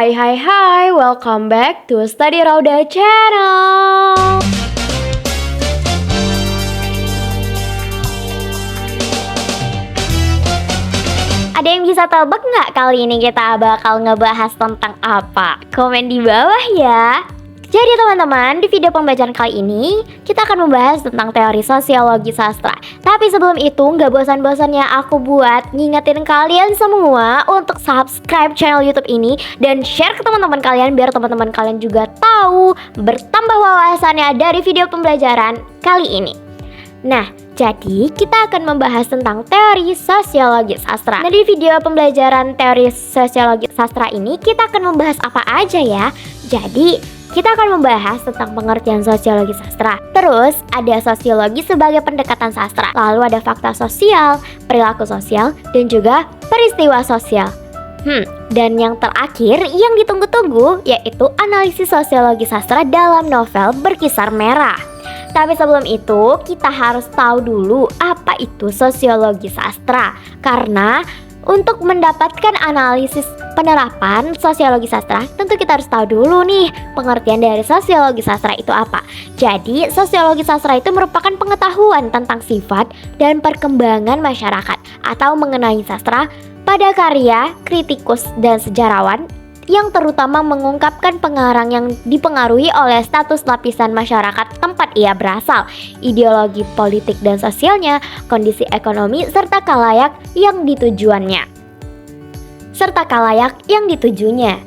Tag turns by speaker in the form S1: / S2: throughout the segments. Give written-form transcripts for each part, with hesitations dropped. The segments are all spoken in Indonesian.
S1: Hai, welcome back to Study Rauda Channel. Ada yang bisa tebak nggak kali ini kita bakal ngebahas tentang apa? Komen di bawah ya. Jadi teman-teman, di video pembelajaran kali ini kita akan membahas tentang teori sosiologi sastra. Tapi sebelum itu, nggak bosan-bosannya aku buat ngingetin kalian semua untuk subscribe channel YouTube ini dan share ke teman-teman kalian biar teman-teman kalian juga tahu, bertambah wawasannya dari video pembelajaran kali ini. Nah, jadi kita akan membahas tentang teori sosiologi sastra. Nah, di video pembelajaran teori sosiologi sastra ini kita akan membahas apa aja ya. Jadi kita akan membahas tentang pengertian sosiologi sastra. Terus ada sosiologi sebagai pendekatan sastra. Lalu ada fakta sosial, perilaku sosial, dan juga peristiwa sosial. Dan yang terakhir yang ditunggu-tunggu yaitu analisis sosiologi sastra dalam novel Berkisar Merah. Tapi sebelum itu kita harus tahu dulu apa itu sosiologi sastra. Karena untuk mendapatkan analisis penerapan sosiologi sastra, tentu kita harus tahu dulu nih pengertian dari sosiologi sastra itu apa. Jadi, sosiologi sastra itu merupakan pengetahuan tentang sifat dan perkembangan masyarakat atau mengenai sastra pada karya kritikus dan sejarawan yang terutama mengungkapkan pengarang yang dipengaruhi oleh status lapisan masyarakat tempat ia berasal, ideologi politik dan sosialnya, kondisi ekonomi, serta kalayak yang ditujunya.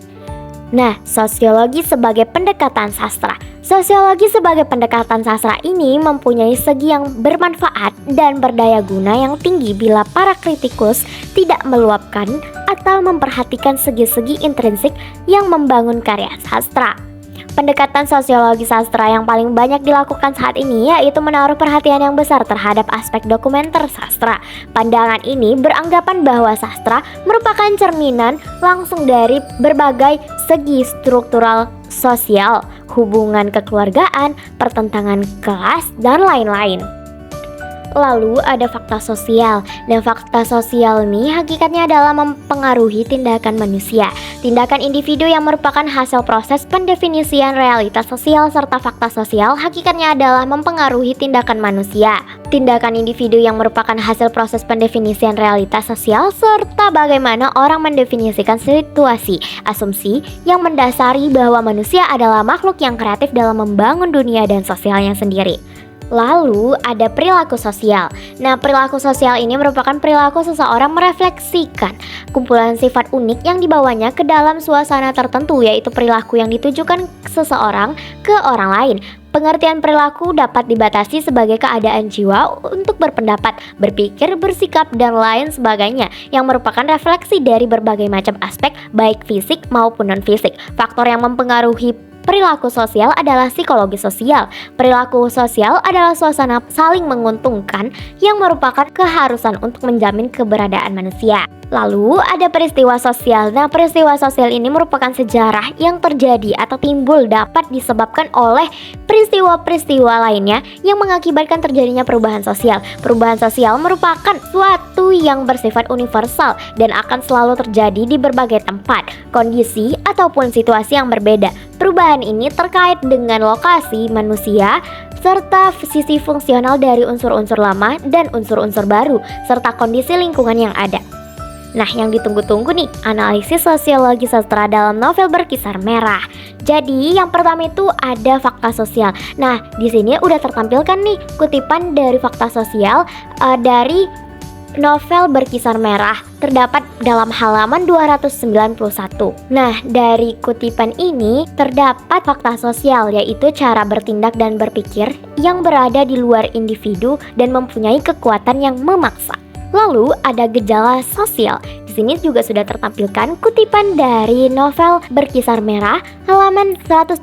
S1: Nah, sosiologi sebagai pendekatan sastra. Sosiologi sebagai pendekatan sastra ini mempunyai segi yang bermanfaat dan berdaya guna yang tinggi bila para kritikus tidak meluapkan atau memperhatikan segi-segi intrinsik yang membangun karya sastra. Pendekatan sosiologi sastra yang paling banyak dilakukan saat ini yaitu menaruh perhatian yang besar terhadap aspek dokumenter sastra. Pandangan ini beranggapan bahwa sastra merupakan cerminan langsung dari berbagai segi struktural sosial, hubungan kekeluargaan, pertentangan kelas, dan lain-lain. Lalu ada fakta sosial. Dan fakta sosial ini hakikatnya adalah mempengaruhi tindakan manusia. Tindakan individu yang merupakan hasil proses pendefinisian realitas sosial serta fakta sosial hakikatnya adalah mempengaruhi tindakan manusia. Tindakan individu yang merupakan hasil proses pendefinisian realitas sosial serta bagaimana orang mendefinisikan situasi, asumsi yang mendasari bahwa manusia adalah makhluk yang kreatif dalam membangun dunia dan sosialnya sendiri. Lalu ada perilaku sosial. Nah, perilaku sosial ini merupakan perilaku seseorang merefleksikan kumpulan sifat unik yang dibawanya ke dalam suasana tertentu, yaitu perilaku yang ditujukan seseorang ke orang lain. Pengertian perilaku dapat dibatasi sebagai keadaan jiwa untuk berpendapat, berpikir, bersikap, dan lain sebagainya yang merupakan refleksi dari berbagai macam aspek baik fisik maupun non-fisik. Faktor yang mempengaruhi perilaku sosial adalah psikologi sosial. Perilaku sosial adalah suasana saling menguntungkan yang merupakan keharusan untuk menjamin keberadaan manusia. Lalu ada peristiwa sosial. Nah, peristiwa sosial ini merupakan sejarah yang terjadi atau timbul dapat disebabkan oleh peristiwa-peristiwa lainnya yang mengakibatkan terjadinya perubahan sosial. Perubahan sosial merupakan suatu yang bersifat universal dan akan selalu terjadi di berbagai tempat, kondisi, ataupun situasi yang berbeda. Perubahan ini terkait dengan lokasi manusia serta sisi fungsional dari unsur-unsur lama dan unsur-unsur baru serta kondisi lingkungan yang ada. Nah, yang ditunggu-tunggu nih, analisis sosiologi sastra dalam novel Berkisar Merah. Jadi, yang pertama itu ada fakta sosial. Nah, di sini udah tertampilkan nih kutipan dari fakta sosial dari novel Berkisar Merah, terdapat dalam halaman 291. Nah, dari kutipan ini terdapat fakta sosial, yaitu cara bertindak dan berpikir yang berada di luar individu dan mempunyai kekuatan yang memaksa. Lalu ada gejala sosial. Di sini juga sudah tertampilkan kutipan dari novel Berkisar Merah halaman 121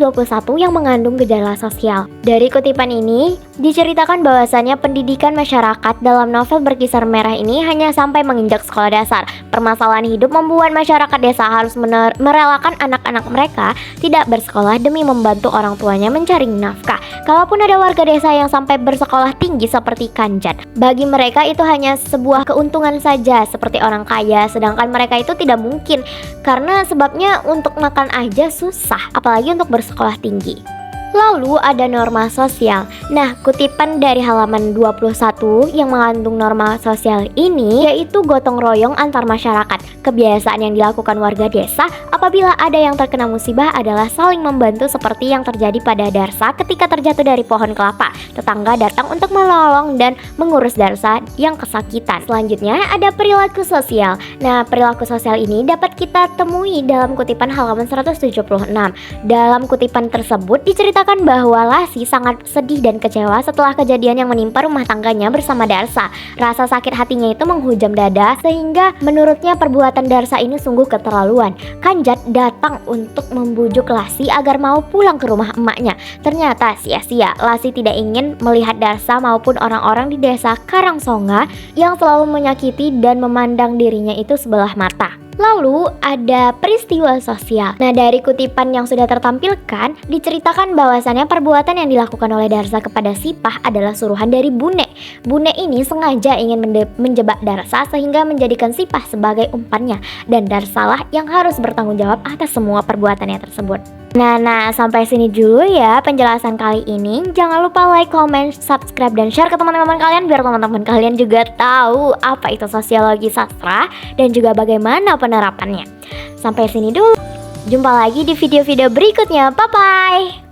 S1: yang mengandung gejala sosial. Dari kutipan ini diceritakan bahwasannya pendidikan masyarakat dalam novel Berkisar Merah ini hanya sampai menginjak sekolah dasar. Permasalahan hidup membuat masyarakat desa harus merelakan anak-anak mereka tidak bersekolah demi membantu orang tuanya mencari nafkah. Kalaupun ada warga desa yang sampai bersekolah tinggi seperti Kanjat, bagi mereka itu hanya sebuah keuntungan saja seperti orang kaya, sedangkan sedangkan mereka itu tidak mungkin karena sebabnya untuk makan aja susah, apalagi untuk bersekolah tinggi. Lalu ada norma sosial. Nah, kutipan dari halaman 21 yang mengandung norma sosial ini yaitu gotong royong antar masyarakat. Kebiasaan yang dilakukan warga desa apabila ada yang terkena musibah adalah saling membantu seperti yang terjadi pada Darsa ketika terjatuh dari pohon kelapa. Tetangga datang untuk menolong dan mengurus Darsa yang kesakitan. Selanjutnya ada perilaku sosial. Nah, perilaku sosial ini dapat kita temui dalam kutipan halaman 176. Dalam kutipan tersebut diceritakan bahwa Lasih sangat sedih dan kecewa setelah kejadian yang menimpa rumah tangganya bersama Darsa. Rasa sakit hatinya itu menghujam dada sehingga menurutnya perbuatan Darsa ini sungguh keterlaluan. Kanjat datang untuk membujuk Lasih agar mau pulang ke rumah emaknya. Ternyata sia-sia. Lasih tidak ingin melihat Darsa maupun orang-orang di desa Karangsonga yang selalu menyakiti dan memandang dirinya itu sebelah mata. Lalu ada peristiwa sosial. Nah, dari kutipan yang sudah tertampilkan diceritakan bahwasannya perbuatan yang dilakukan oleh Darsa kepada Sipah adalah suruhan dari Bune. Bune ini sengaja ingin menjebak Darsa sehingga menjadikan Sipah sebagai umpannya, dan Darsalah yang harus bertanggung jawab atas semua perbuatannya tersebut. Nah, sampai sini dulu ya penjelasan kali ini. Jangan lupa like, comment, subscribe, dan share ke teman-teman kalian biar teman-teman kalian juga tahu apa itu sosiologi sastra dan juga bagaimana penerapannya. Sampai sini dulu. Jumpa lagi di video-video berikutnya. Bye-bye.